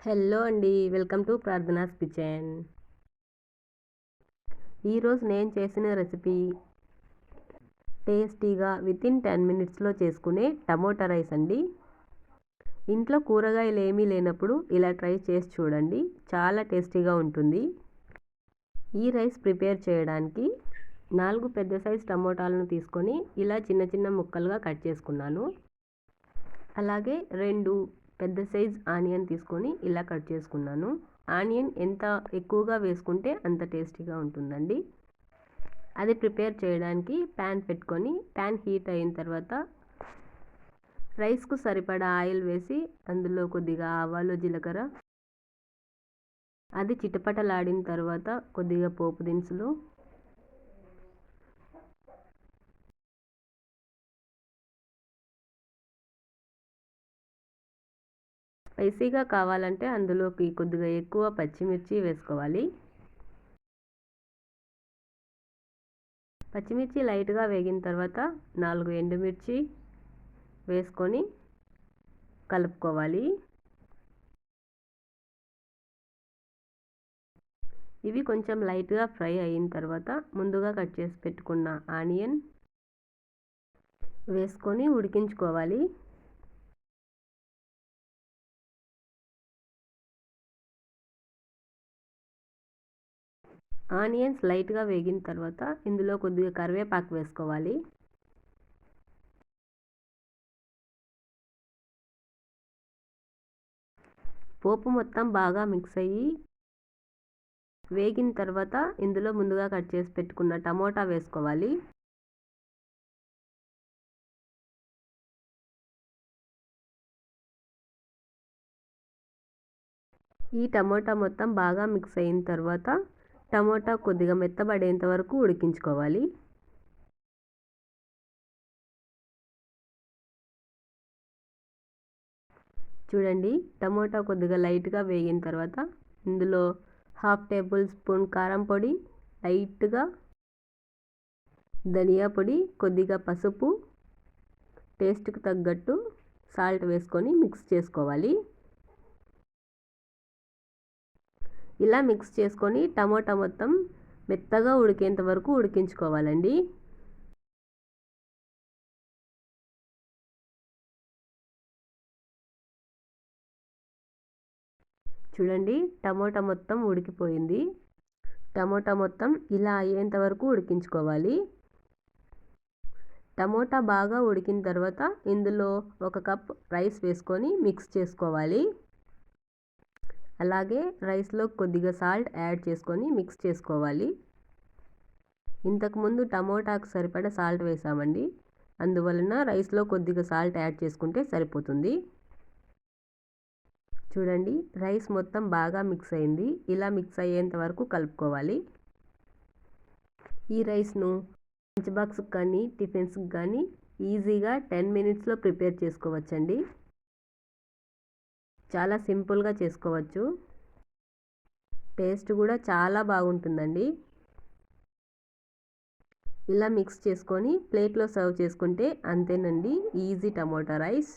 Hello అండి, welcome to ప్రార్థనాస్ kitchen. ఈరోజు నేను చేసిన రెసిపీ టేస్టీగా వితిన్ 10 మినిట్స్లో చేసుకునే టమోటా రైస్ అండి. ఇంట్లో కూరగాయలు ఏమీ లేనప్పుడు ఇలా ట్రై చేసి చూడండి, చాలా టేస్టీగా ఉంటుంది. ఈ రైస్ ప్రిపేర్ చేయడానికి 4 పెద్ద సైజ్ టమోటాలను తీసుకొని ఇలా చిన్న చిన్న ముక్కలుగా కట్ చేసుకున్నాను. అలాగే 2 పెద్ద సైజ్ ఆనియన్ తీసుకొని ఇలా కట్ చేసుకున్నాను. ఆనియన్ ఎంత ఎక్కువగా వేసుకుంటే అంత టేస్టీగా ఉంటుందండి. అది ప్రిపేర్ చేయడానికి ప్యాన్ పెట్టుకొని ప్యాన్ హీట్ అయిన తర్వాత రైస్కు సరిపడా ఆయిల్ వేసి అందులో కొద్దిగా ఆవాలు, జీలకర్ర, అది చిటపటలాడిన తర్వాత కొద్దిగా పోపు దినుసులు, స్పైసీగా కావాలంటే అందులోకి కొద్దిగా ఎక్కువ పచ్చిమిర్చి వేసుకోవాలి. పచ్చిమిర్చి లైట్గా వేగిన తర్వాత 4 ఎండుమిర్చి వేసుకొని కలుపుకోవాలి. ఇవి కొంచెం లైట్గా ఫ్రై అయిన తర్వాత ముందుగా కట్ చేసి పెట్టుకున్న ఆనియన్ వేసుకొని ఉడికించుకోవాలి. ఆనియన్స్ లైట్గా వేగిన తర్వాత ఇందులో కొద్దిగా కరివేపాకు వేసుకోవాలి. పోపు మొత్తం బాగా మిక్స్ అయ్యి వేగిన తర్వాత ఇందులో ముందుగా కట్ చేసి పెట్టుకున్న టమోటా వేసుకోవాలి. ఈ టమోటా మొత్తం బాగా మిక్స్ అయిన తర్వాత టమోటా కొద్దిగా మెత్తబడేంత వరకు ఉడికించుకోవాలి. చూడండి, టమోటా కొద్దిగా లైట్గా వేగిన తర్వాత ఇందులో 1/2 టేబుల్ స్పూన్ కారం పొడి, లైట్గా ధనియా పొడి, కొద్దిగా పసుపు, టేస్ట్కి తగ్గట్టు సాల్ట్ వేసుకొని మిక్స్ చేసుకోవాలి. ఇలా మిక్స్ చేసుకొని టమోటా మొత్తం మెత్తగా ఉడికేంత వరకు ఉడికించుకోవాలండి. చూడండి, టమోటా మొత్తం ఉడికిపోయింది. టమోటా మొత్తం ఇలా అయ్యేంత వరకు ఉడికించుకోవాలి. టమోటా బాగా ఉడికిన తర్వాత ఇందులో 1 కప్ రైస్ వేసుకొని మిక్స్ చేసుకోవాలి. అలాగే రైస్లో కొద్దిగా సాల్ట్ యాడ్ చేసుకొని మిక్స్ చేసుకోవాలి. ఇంతకుముందు టమోటాకు సరిపడా సాల్ట్ వేసామండి, అందువలన రైస్లో కొద్దిగా సాల్ట్ యాడ్ చేసుకుంటే సరిపోతుంది. చూడండి, రైస్ మొత్తం బాగా మిక్స్ అయింది. ఇలా మిక్స్ అయ్యేంత వరకు కలుపుకోవాలి. ఈ రైస్ను లంచ్ బాక్స్కి కానీ టిఫిన్స్కి కానీ ఈజీగా 10 మినిట్స్లో ప్రిపేర్ చేసుకోవచ్చండి. చాలా సింపుల్గా చేసుకోవచ్చు. టేస్ట్ కూడా చాలా బాగుంటుందండి. ఇలా మిక్స్ చేసుకొని ప్లేట్లో సర్వ్ చేసుకుంటే అంతేనండి, ఈజీ టమోటా రైస్.